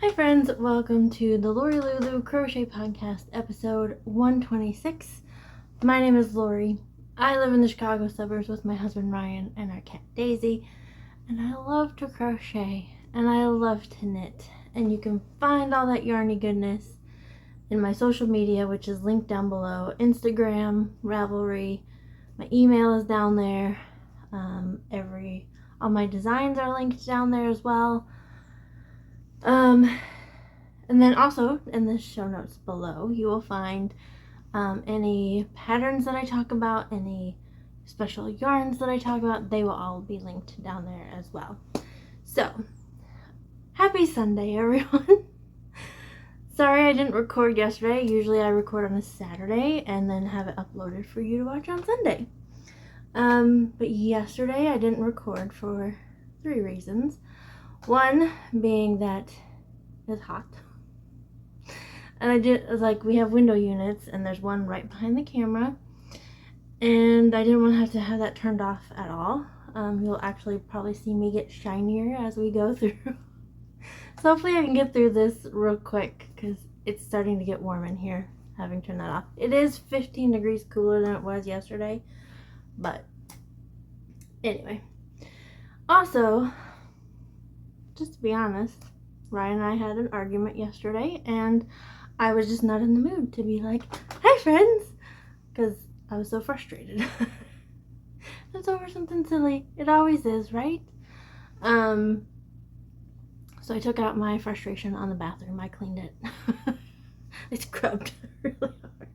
Hi friends, welcome to the Lori Lulu Crochet Podcast, episode 126. My name is Lori. I live in the Chicago suburbs with my husband Ryan and our cat Daisy, and I love to crochet and I love to knit. And you can find all that yarny goodness in my social media, which is linked down below. Instagram, Ravelry, my email is down there. All my designs are linked down there as well. And then also in the show notes below, you will find any patterns that I talk about, any special yarns that I talk about. They will all be linked down there as well. So, happy Sunday, everyone. Sorry I didn't record yesterday. Usually I record on a Saturday and then have it uploaded for you to watch on Sunday. But yesterday I didn't record for 3 reasons. One being that it's hot. And we have window units and there's one right behind the camera. And I didn't want to have that turned off at all. You'll actually probably see me get shinier as we go through. So hopefully I can get through this real quick because it's starting to get warm in here, having turned that off. It is 15 degrees cooler than it was yesterday. But anyway. Also, just to be honest, Ryan and I had an argument yesterday and I was just not in the mood to be like, "Hi friends," because I was so frustrated. It's over something silly. It always is, right? So I took out my frustration on the bathroom. I cleaned it. I scrubbed really hard.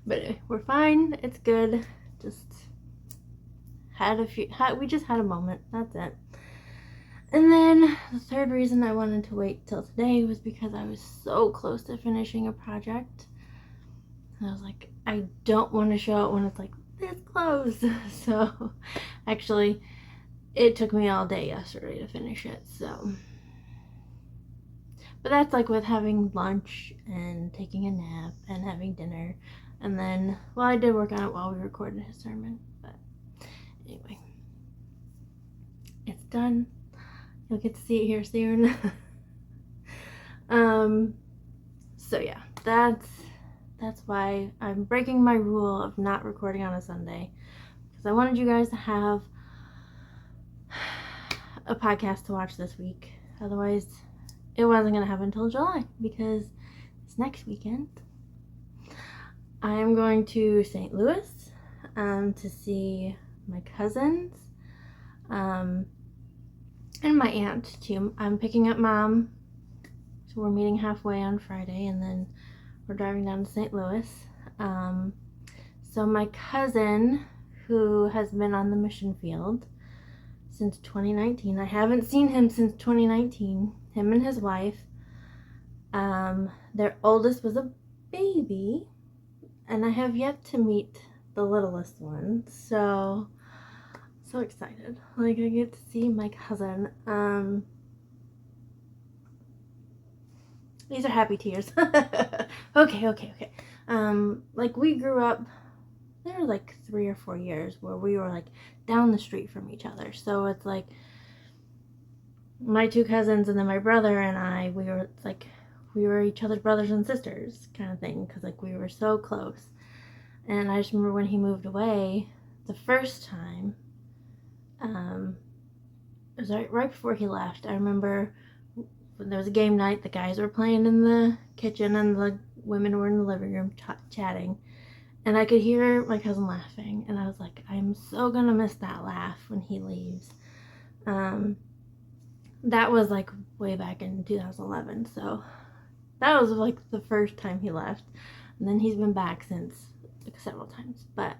But anyway, we're fine. It's good. Just we just had a moment. That's it. And then the third reason I wanted to wait till today was because I was so close to finishing a project. And I was like, I don't want to show it when it's like this close. So actually, it took me all day yesterday to finish it. So, but that's like with having lunch and taking a nap and having dinner. And then, well, I did work on it while we recorded his sermon. But anyway, it's done. You'll get to see it here soon. So yeah, that's why I'm breaking my rule of not recording on a Sunday, because I wanted you guys to have a podcast to watch this week. Otherwise, it wasn't gonna happen until July, because it's next weekend. I am going to St. Louis to see my cousins. And my aunt, too. I'm picking up Mom. So we're meeting halfway on Friday, and then we're driving down to St. Louis. So my cousin, who has been on the mission field since 2019. I haven't seen him since 2019. Him and his wife. Their oldest was a baby. And I have yet to meet the littlest one. So excited. Like, I get to see my cousin. These are happy tears. Okay. Like, we grew up, there were like 3 or 4 years where we were like down the street from each other. So it's like my 2 cousins and then my brother and I, we were each other's brothers and sisters kind of thing, because like we were so close. And I just remember when he moved away the first time, it was right before he left. I remember when there was a game night, the guys were playing in the kitchen and the women were in the living room chatting, and I could hear my cousin laughing, and I was like, I'm so gonna miss that laugh when he leaves. That was like way back in 2011, so that was like the first time he left, and then he's been back since, like, several times. But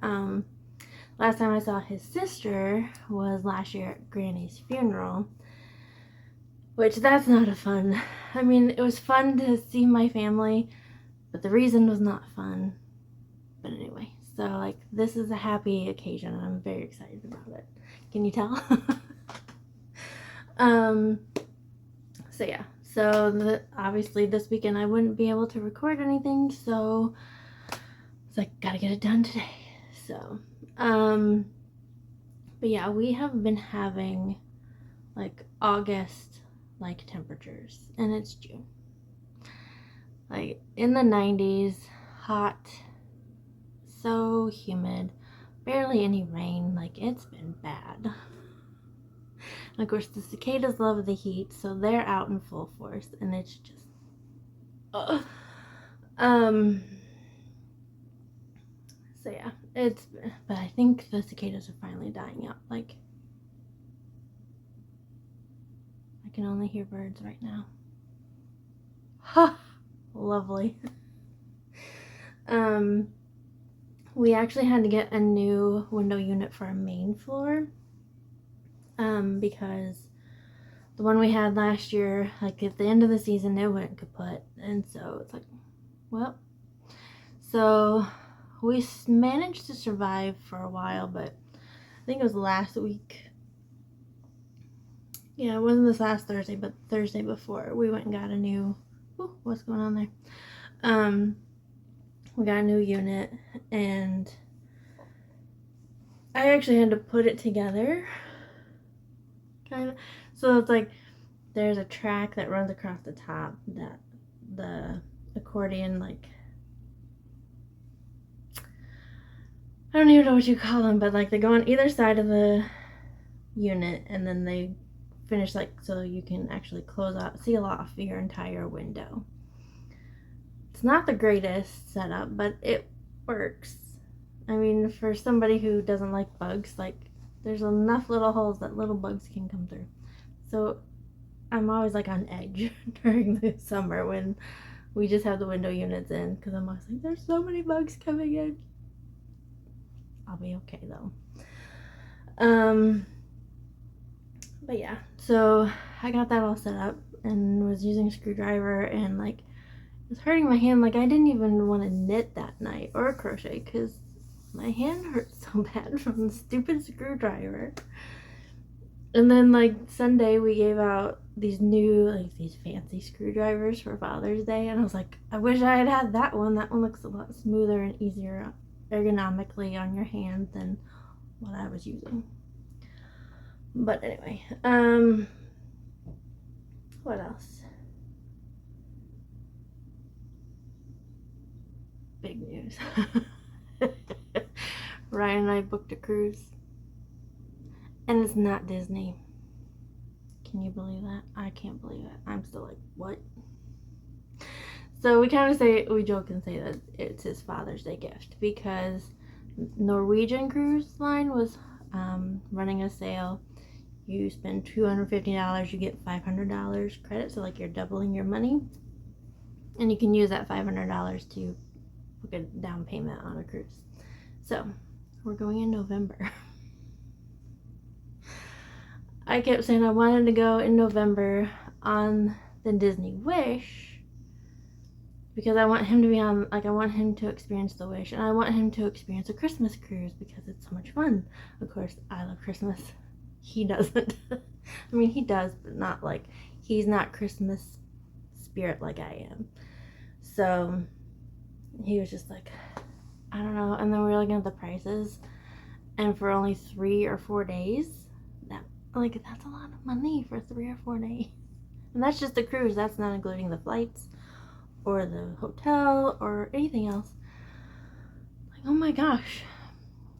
last time I saw his sister was last year at Granny's funeral, which that's not a fun. I mean, it was fun to see my family, but the reason was not fun. But anyway, so like this is a happy occasion and I'm very excited about it. Can you tell? So yeah, so obviously this weekend I wouldn't be able to record anything, so it's like, gotta get it done today. So, but yeah, we have been having like August, like temperatures, and it's June. Like in the 90s, hot, so humid, barely any rain. Like it's been bad. And of course, the cicadas love the heat, so they're out in full force, and it's just, so yeah, but I think the cicadas are finally dying out. Like, I can only hear birds right now. Ha! Lovely. We actually had to get a new window unit for our main floor, because the one we had last year, like at the end of the season, it went kaput, and so it's like, well, so we managed to survive for a while, but I think it was last week. Yeah, it wasn't this last Thursday, but Thursday before, we went and got a new, what's going on there? We got a new unit, and I actually had to put it together, kind of. So it's like, there's a track that runs across the top that the accordion, like, I don't even know what you call them, but like they go on either side of the unit, and then they finish like so you can actually seal off your entire window. It's not the greatest setup, but it works. I mean, for somebody who doesn't like bugs, like there's enough little holes that little bugs can come through. So I'm always like on edge during the summer when we just have the window units in, because I'm always like, there's so many bugs coming in. I'll be okay though. But yeah, so I got that all set up and was using a screwdriver, and like it was hurting my hand. Like I didn't even want to knit that night or crochet because my hand hurt so bad from the stupid screwdriver. And then like Sunday we gave out these new, like these fancy screwdrivers for Father's Day, and I was like, I wish I had had that one. That one looks a lot smoother and easier ergonomically on your hand than what I was using. But anyway, what else? Big news. Ryan and I booked a cruise, and it's not Disney. Can you believe that? I can't believe it. I'm still like, what? So we joke and say that it's his Father's Day gift, because Norwegian Cruise Line was running a sale. You spend $250, you get $500 credit, so like you're doubling your money, and you can use that $500 to book a down payment on a cruise. So we're going in November. I kept saying I wanted to go in November on the Disney Wish, because I want him to be on, like I want him to experience the Wish, and I want him to experience a Christmas cruise because it's so much fun. Of course, I love Christmas. He doesn't. I mean, he does, but not like, he's not Christmas spirit like I am. So he was just like, I don't know. And then we were looking at the prices, and for only 3 or 4 days, that's a lot of money for 3 or 4 days. And that's just the cruise. That's not including the flights or the hotel or anything else. Like, oh my gosh.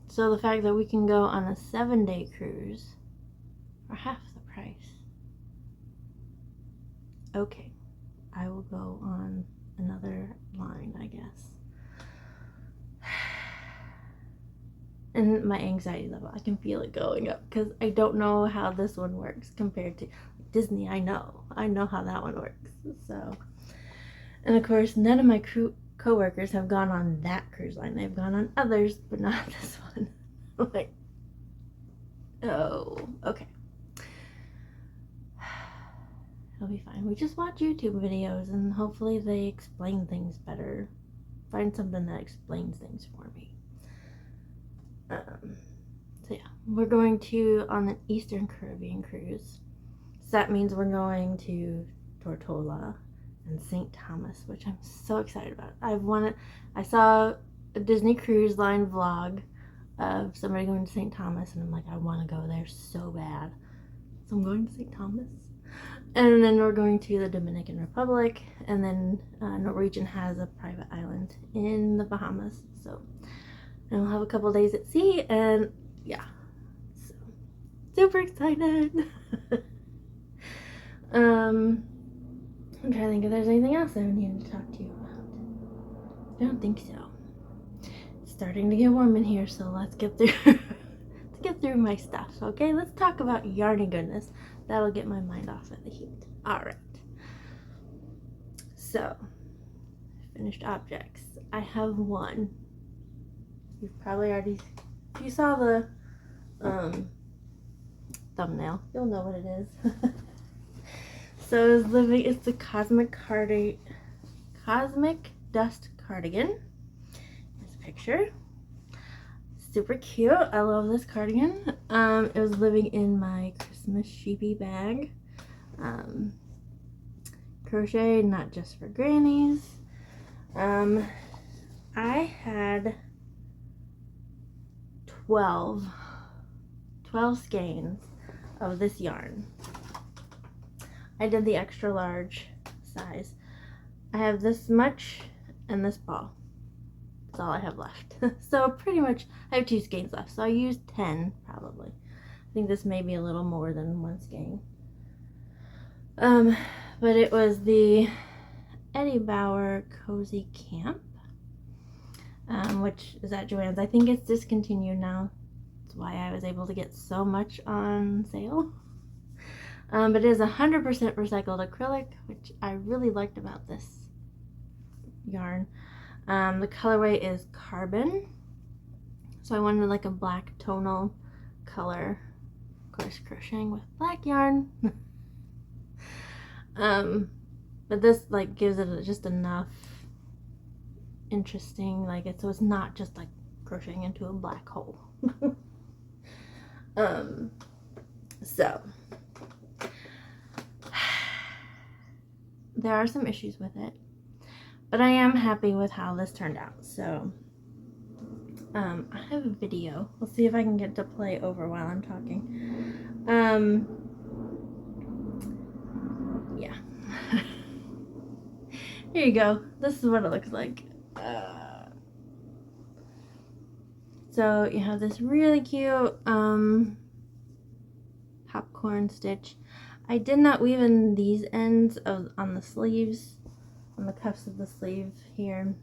So the fact that we can go on a 7-day cruise for half the price. Okay, I will go on another line, I guess. And my anxiety level, I can feel it going up, because I don't know how this one works compared to Disney. I know how that one works. So, and of course, none of my co-workers have gone on that cruise line. They've gone on others, but not this one. Like, oh, okay. It'll be fine. We just watch YouTube videos, and hopefully they explain things better. Find something that explains things for me. So yeah, we're going on an Eastern Caribbean cruise. So that means we're going to Tortola and St. Thomas, which I'm so excited about. I saw a Disney Cruise Line vlog of somebody going to St. Thomas, and I'm like, I want to go there so bad. So I'm going to St. Thomas. And then we're going to the Dominican Republic, and then Norwegian has a private island in the Bahamas. So, and we'll have a couple days at sea, and yeah, so super excited. I'm trying to think if there's anything else I needed to talk to you about. I don't think so. It's starting to get warm in here, so let's get through. Let's get through my stuff. Okay, let's talk about yarny goodness. That'll get my mind off of the heat. All right. So, finished objects. I have one. You've probably already, if you saw the thumbnail, you'll know what it is. So it's the Cosmic Dust Cardigan. Here's a picture. Super cute. I love this cardigan. It was living in my Christmas sheepy bag. Crochet, not just for grannies. I had 12 skeins of this yarn. I did the extra large size. I have this much and this ball. That's all I have left. So pretty much I have 2 skeins left. So I used 10 probably. I think this may be a little more than 1 skein. But it was the Eddie Bauer Cozy Camp, which is at Joann's. I think it's discontinued now. That's why I was able to get so much on sale. But it is 100% recycled acrylic, which I really liked about this yarn. The colorway is Carbon, so I wanted like a black tonal color. Of course, crocheting with black yarn. But this like gives it just enough interesting, like so it's not just like crocheting into a black hole. So there are some issues with it, but I am happy with how this turned out. So I have a video. Let's see if I can get to play over while I'm talking. Yeah. Here you go. This is what it looks like. So you have this really cute popcorn stitch. I did not weave in these ends on the sleeves, on the cuffs of the sleeve here,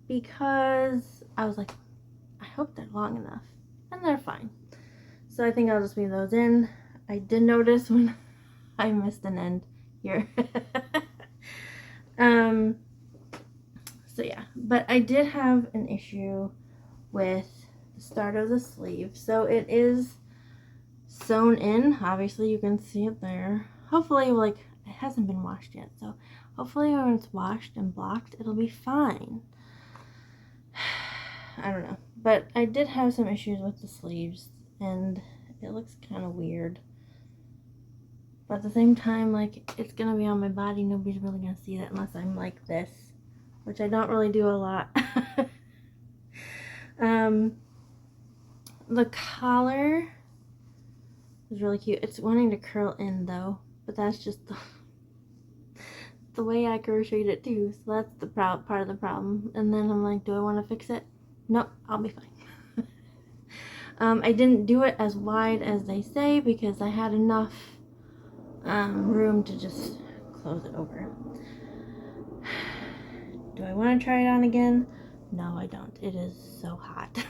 because I was like, I hope they're long enough, and they're fine. So I think I'll just weave those in. I did notice when I missed an end here. So yeah, but I did have an issue with the start of the sleeve. So it is sewn in. Obviously you can see it there. Hopefully, like, it hasn't been washed yet, so hopefully when it's washed and blocked it'll be fine. I don't know, but I did have some issues with the sleeves and it looks kind of weird, but at the same time, like, it's gonna be on my body. Nobody's really gonna see that unless I'm like this, which I don't really do a lot. The collar is really cute. It's wanting to curl in though, but that's just the way I crocheted it too, so that's the part of the problem. And then I'm like, do I want to fix it? Nope, I'll be fine. I didn't do it as wide as they say because I had enough room to just close it over. Do I want to try it on again? No, I don't. It is so hot.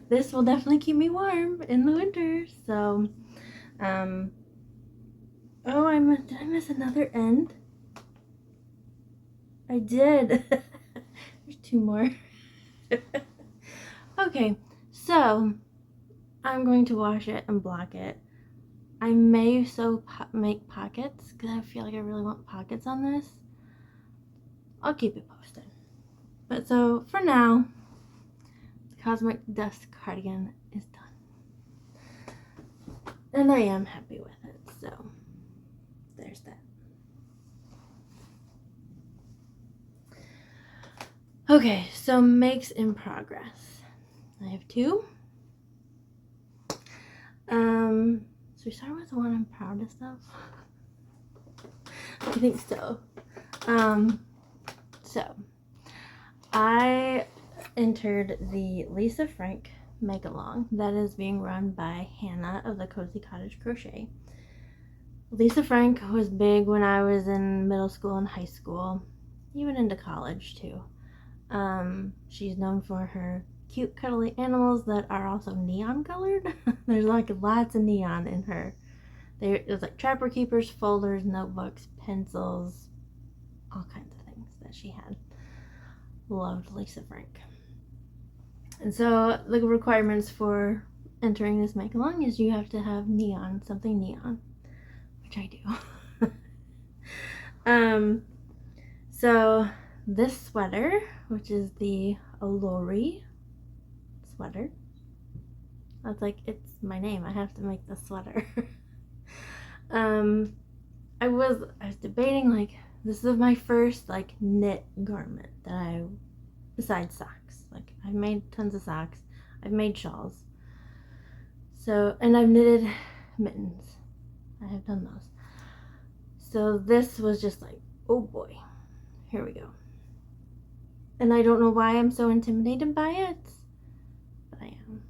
This will definitely keep me warm in the winter. So, oh, did I miss another end? I did. There's 2 more. Okay, so I'm going to wash it and block it. I may make pockets because I feel like I really want pockets on this. I'll keep it posted. But so for now, the Cosmic Dust Cardigan is done. And I am happy with it. So there's that. Okay, so makes in progress. I have 2. It's we start with the one I'm proudest of? I think so. So I entered the Lisa Frank Make-Along that is being run by Hannah of the Cozy Cottage Crochet. Lisa Frank was big when I was in middle school and high school, even into college too. She's known for her cute cuddly animals that are also neon colored. There's like lots of neon in her. There's like trapper keepers, folders, notebooks, pencils, all kinds of things that she had. Loved Lisa Frank. And so the requirements for entering this make-along is you have to have neon, something neon, which I do. So this sweater, which is the Olori sweater, that's like, it's my name. I have to make the sweater. I was debating, like, this is my first like knit garment that besides socks. Like, I've made tons of socks, I've made shawls, so, and I've knitted mittens. I have done those. So this was just like, oh boy, here we go. And I don't know why I'm so intimidated by it, but I am.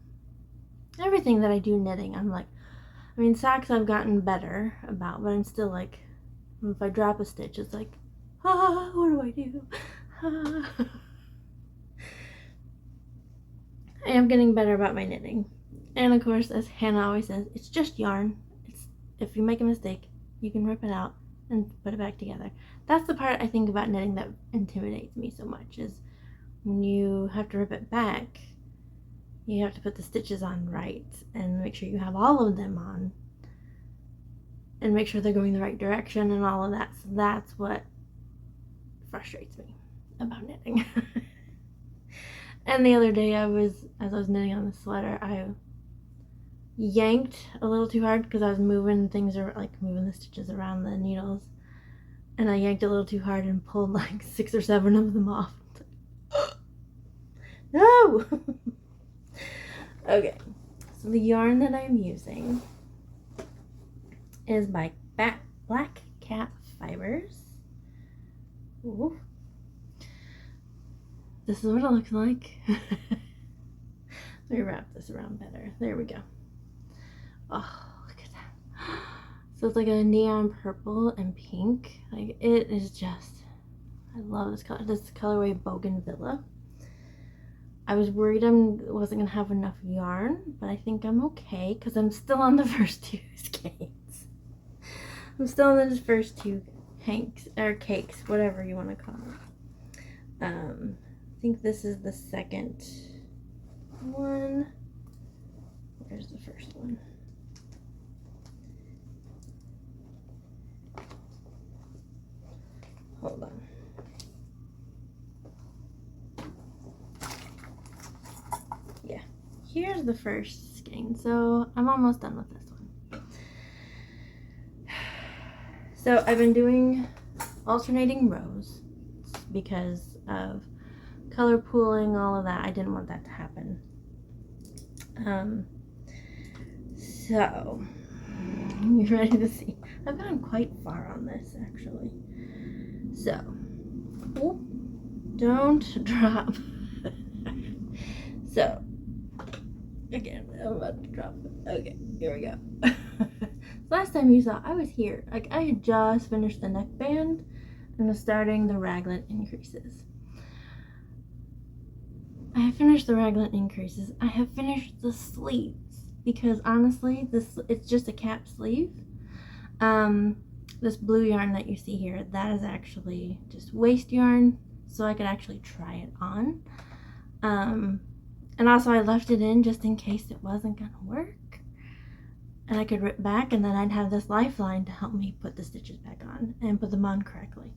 Everything that I do knitting, I'm like, I mean, socks I've gotten better about, but I'm still like, if I drop a stitch, it's like, what do I do? I am getting better about my knitting. And of course, as Hannah always says, it's just yarn. If you make a mistake, you can rip it out and put it back together. That's the part I think about knitting that intimidates me so much, is when you have to rip it back, you have to put the stitches on right and make sure you have all of them on and make sure they're going the right direction and all of that. So that's what frustrates me about knitting. And the other day as I was knitting on the sweater, I yanked a little too hard because I was moving things, or like moving the stitches around the needles, and I yanked a little too hard and pulled like 6 or 7 of them off. No! Okay, so the yarn that I'm using is by Black Cat Fibers. Ooh. This is what it looks like. Let me wrap this around better. There we go. Oh, look at that. So it's like a neon purple and pink. Like, it is just, I love this color. This is colorway Bougainvillea. I was worried I wasn't going to have enough yarn, but I think I'm okay because I'm still on the first 2 skeins. I'm still on the first 2 hanks, or cakes, whatever you want to call it. I think this is the second one. Where's the first one? Hold on. Yeah, here's the first skein. So I'm almost done with this one. So I've been doing alternating rows because of color pooling, all of that. I didn't want that to happen. So you ready to see? I've gone quite far on this actually. So, oh, don't drop. So, again, I'm about to drop it. Okay, here we go. Last time you saw, I was here. Like, I had just finished the neckband and was starting the raglan increases. I have finished the raglan increases. I have finished the sleeves because honestly, it's just a cap sleeve. This blue yarn that you see here, that is actually just waste yarn, so I could actually try it on. And also I left it in just in case it wasn't gonna work, and I could rip back, and then I'd have this lifeline to help me put the stitches back on and put them on correctly.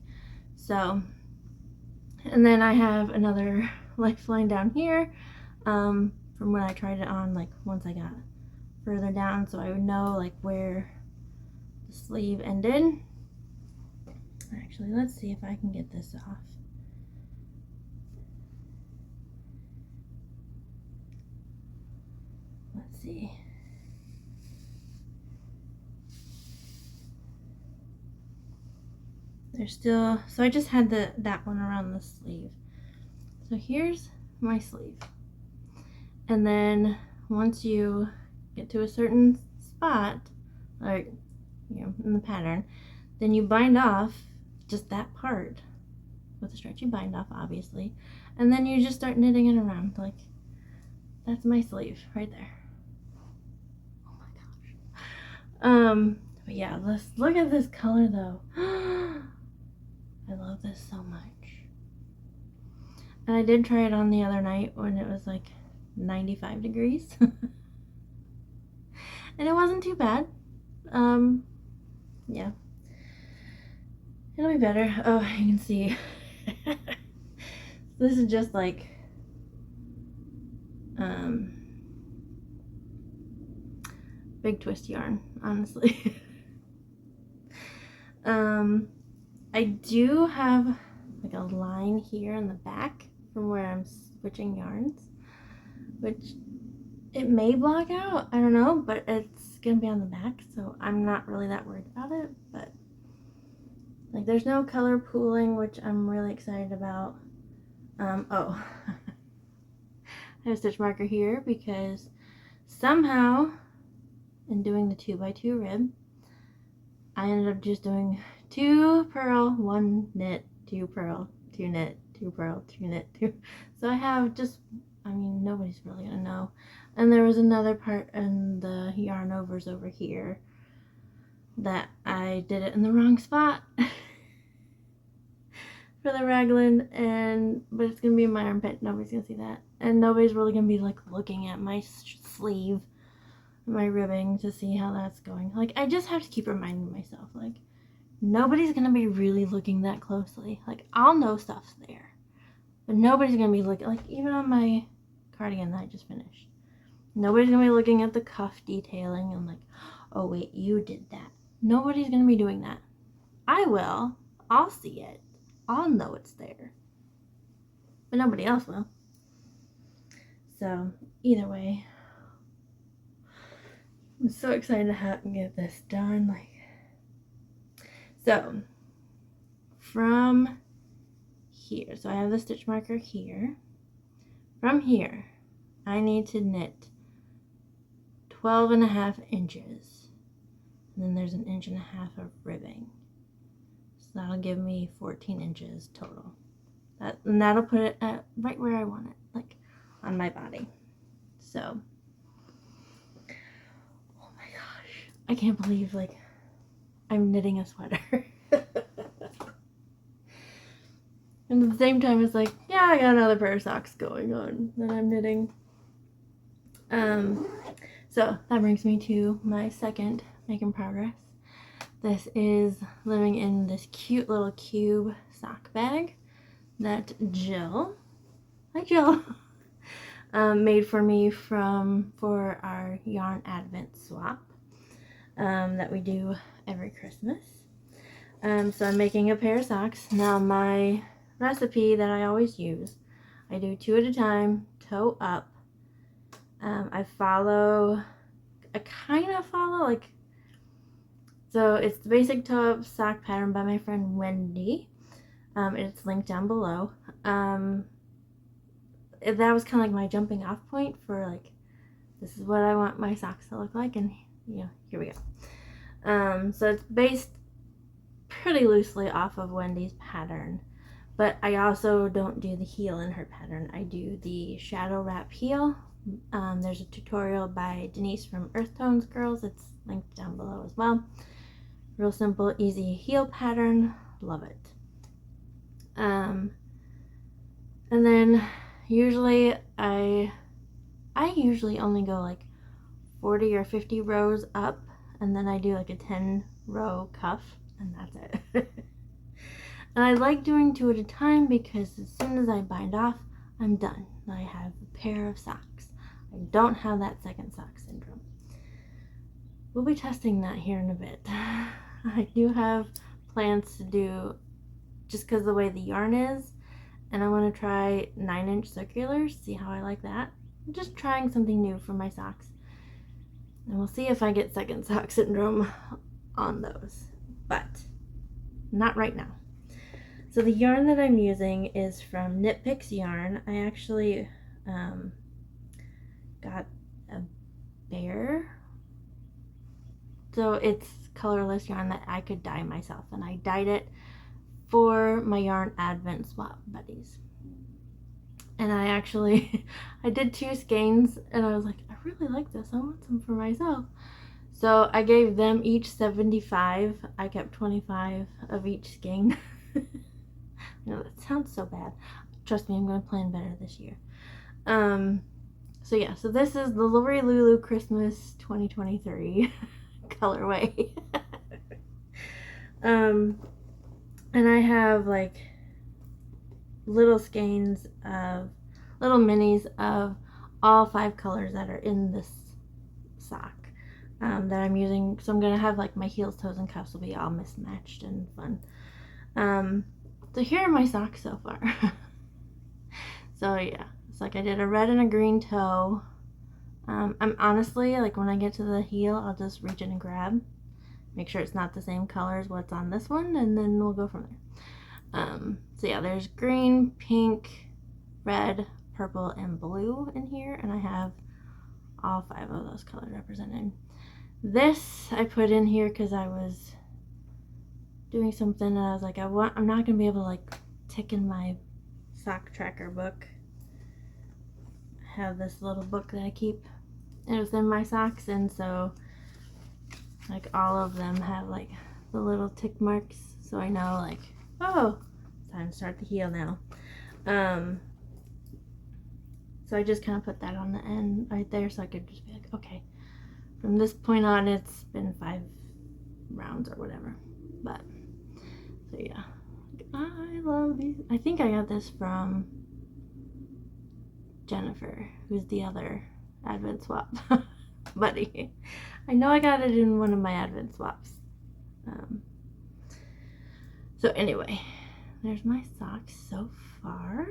So, and then I have another lifeline down here from when I tried it on, like once I got further down, so I would know like where the sleeve ended. Actually, let's see if I can get this off. Let's see. there's still, so I just had that one around the sleeve. So here's my sleeve. And then once you get to a certain spot, like, you know, in the pattern, then you bind off just that part with a stretchy bind off, obviously. And then you just start knitting it around. Like, that's my sleeve right there. Oh my gosh. But yeah, let's look at this color though. I love this so much. And I did try it on the other night when it was like 95 degrees. And it wasn't too bad. Yeah. It'll be better. Oh, you can see. This is just like big twist yarn, honestly. I do have like a line here in the back from where I'm switching yarns, which it may block out, I don't know, but it's gonna be on the back, so I'm not really that worried about it. But like, there's no color pooling, which I'm really excited about. Oh, I have a stitch marker here because somehow in doing the 2x2 rib, I ended up just doing 2 purl, 1 knit, 2 purl, 2 knit, 2 purl, 2 knit, 2. So I have just, I mean, nobody's really gonna know. And there was another part in the yarn overs over here that I did it in the wrong spot for the raglan, but it's gonna be in my armpit. Nobody's gonna see that, and nobody's really gonna be like looking at my sleeve, my ribbing, to see how that's going. Like, I just have to keep reminding myself, like, nobody's gonna be really looking that closely. Like, I'll know stuff's there, but nobody's gonna be looking. Like, even on my cardigan that I just finished, nobody's gonna be looking at the cuff detailing and like, oh wait, you did that. Nobody's gonna be doing that. I will. I'll see it. I'll know it's there, but nobody else will. So either way, I'm so excited to get this done. Like, so from here, so I have the stitch marker here. From here, I need to knit 12.5 inches, and then there's 1.5 inches of ribbing. So that'll give me 14 inches total. And that'll put it at right where I want it, like on my body. So, oh my gosh, I can't believe, like, I'm knitting a sweater. And at the same time, it's like, yeah, I got another pair of socks going on that I'm knitting. So that brings me to my second making progress. This is living in this cute little cube sock bag that Jill, hi Jill, made for me for our yarn advent swap that we do every Christmas. So I'm making a pair of socks. Now, my recipe that I always use, I do 2 at a time, toe up. I kind of follow, like, so it's the basic toe up sock pattern by my friend Wendy. It's linked down below. That was kind of like my jumping off point for, like, this is what I want my socks to look like, and you know, here we go. So it's based pretty loosely off of Wendy's pattern, but I also don't do the heel in her pattern. I do the shadow wrap heel. There's a tutorial by Denise from Earth Tones Girls. It's linked down below as well. Real simple, easy heel pattern. Love it. And then usually I usually only go like 40 or 50 rows up, and then I do like a 10 row cuff, and that's it. And I like doing 2 at a time because as soon as I bind off, I'm done. I have a pair of socks. I don't have that second sock syndrome. We'll be testing that here in a bit. I do have plans to do, just because the way the yarn is, and I want to try 9-inch circulars, see how I like that. I'm just trying something new for my socks. And we'll see if I get second sock syndrome on those. But not right now. So the yarn that I'm using is from Knit Picks Yarn. I actually got a bear. So it's colorless yarn that I could dye myself, and I dyed it for my yarn advent swap buddies. And I actually, I did 2 skeins, and I was like, I really like this. I want some for myself. So I gave them each 75. I kept 25 of each skein. No, that sounds so bad. Trust me, I'm going to plan better this year. So yeah, so this is the Lori Lulu Christmas 2023 colorway. And I have like little skeins of, little minis of all 5 colors that are in this sock that I'm using. So I'm going to have like my heels, toes, and cuffs will be all mismatched and fun. So here are my socks so far. So yeah, it's like I did a red and a green toe. I'm honestly, like when I get to the heel, I'll just reach in and grab. Make sure it's not the same color as what's on this one, and then we'll go from there. So yeah, there's green, pink, red, purple, and blue in here, and I have all 5 of those colors represented. This I put in here because I was doing something and I was like, I'm not gonna be able to like tick in my sock tracker book. I have this little book that I keep, and it was in my socks, and so like all of them have like the little tick marks, so I know like, oh, it's time to start the heel now. So I just kind of put that on the end right there, so I could just be like, okay, from this point on it's been 5 rounds or whatever. But so yeah, I love these. I think I got this from Jennifer, who's the other advent swap buddy. I know I got it in one of my advent swaps. So anyway, there's my socks so far.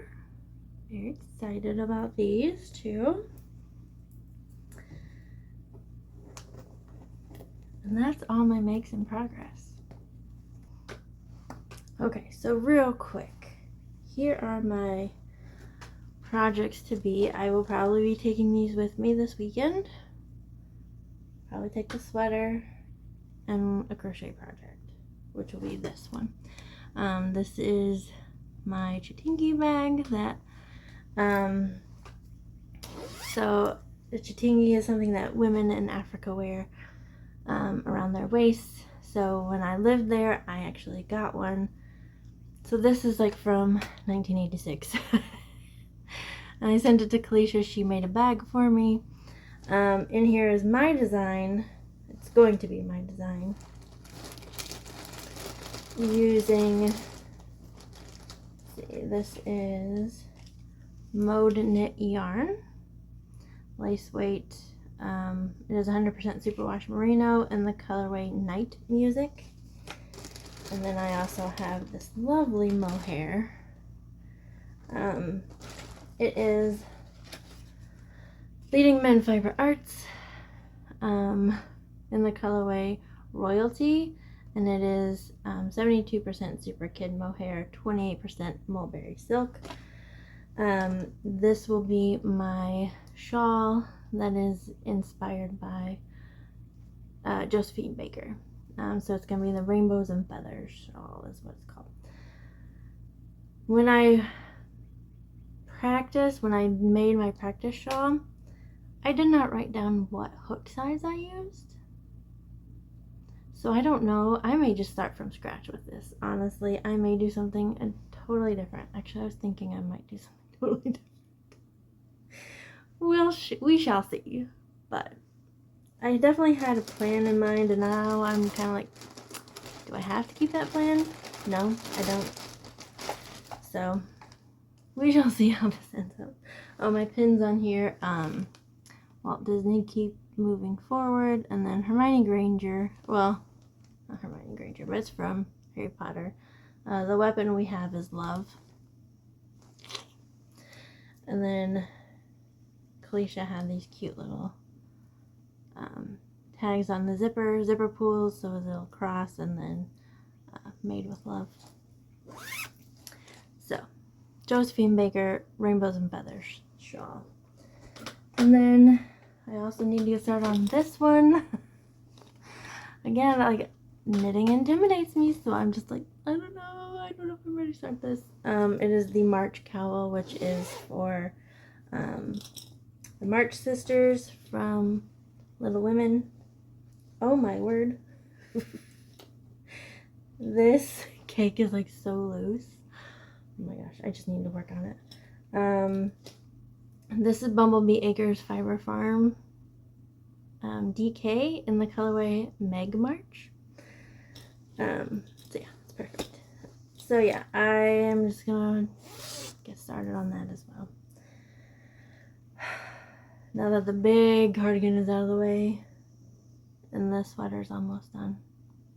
Very excited about these too. And that's all my makes in progress. Okay, so real quick, here are my projects to be. I will probably be taking these with me this weekend. Probably take the sweater and a crochet project, which will be this one. This is my chitingi bag that so the chitingi is something that women in Africa wear around their waists. So when I lived there, I actually got one. So this is like from 1986. And I sent it to Kalisha. She made a bag for me. In here is my design. It's going to be my design. Using, this is Mode Knit yarn, lace weight. It is 100% superwash merino in the colorway Night Music. And then I also have this lovely mohair. It is Leading Men Fiber Arts in the colorway Royalty, and it is 72% Super Kid mohair, 28% mulberry silk. This will be my shawl that is inspired by Josephine Baker. So it's going to be the Rainbows and Feathers shawl is what it's called. When I made my practice shawl, I did not write down what hook size I used. So I don't know. I may just start from scratch with this. Honestly, I may do something totally different. Actually, I was thinking I might do something totally different. We shall see. But I definitely had a plan in mind, and now I'm kind of like, do I have to keep that plan? No, I don't. So we shall see how this ends up. Oh, my pins on here. Walt Disney, Keep Moving Forward, and then Hermione Granger. Well, not Hermione Granger, but it's from Harry Potter. The weapon we have is love. And then Kalisha had these cute little tags on the zipper pulls, so it'll cross, and then made with love. Josephine Baker Rainbows and Feathers shawl. And then I also need to get started on this one. Again, like, knitting intimidates me, so I'm just like, I don't know if I'm ready to start this. It is the March cowl, which is for the March sisters from Little Women. Oh my word. This cake is like so loose. Oh my gosh, I just need to work on it. This is Bumblebee Acres Fiber Farm DK in the colorway Meg March. So yeah, it's perfect. So yeah, I am just gonna get started on that as well. Now that the big cardigan is out of the way and the sweater's almost done.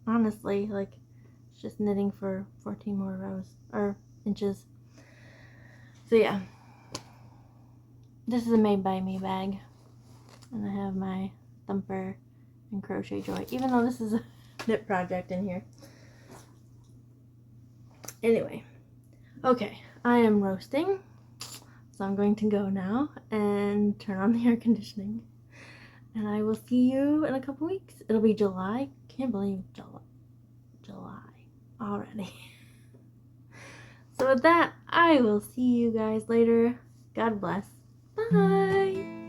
Honestly, like, it's just knitting for 14 more rows or inches. So yeah, this is a Made by Me bag, and I have my thumper and crochet joy, even though this is a knit project in here. Anyway, okay, I am roasting, so I'm going to go now and turn on the air conditioning, and I will see you in a couple weeks. It'll be July. Can't believe July already. So with that, I will see you guys later. God bless. Bye.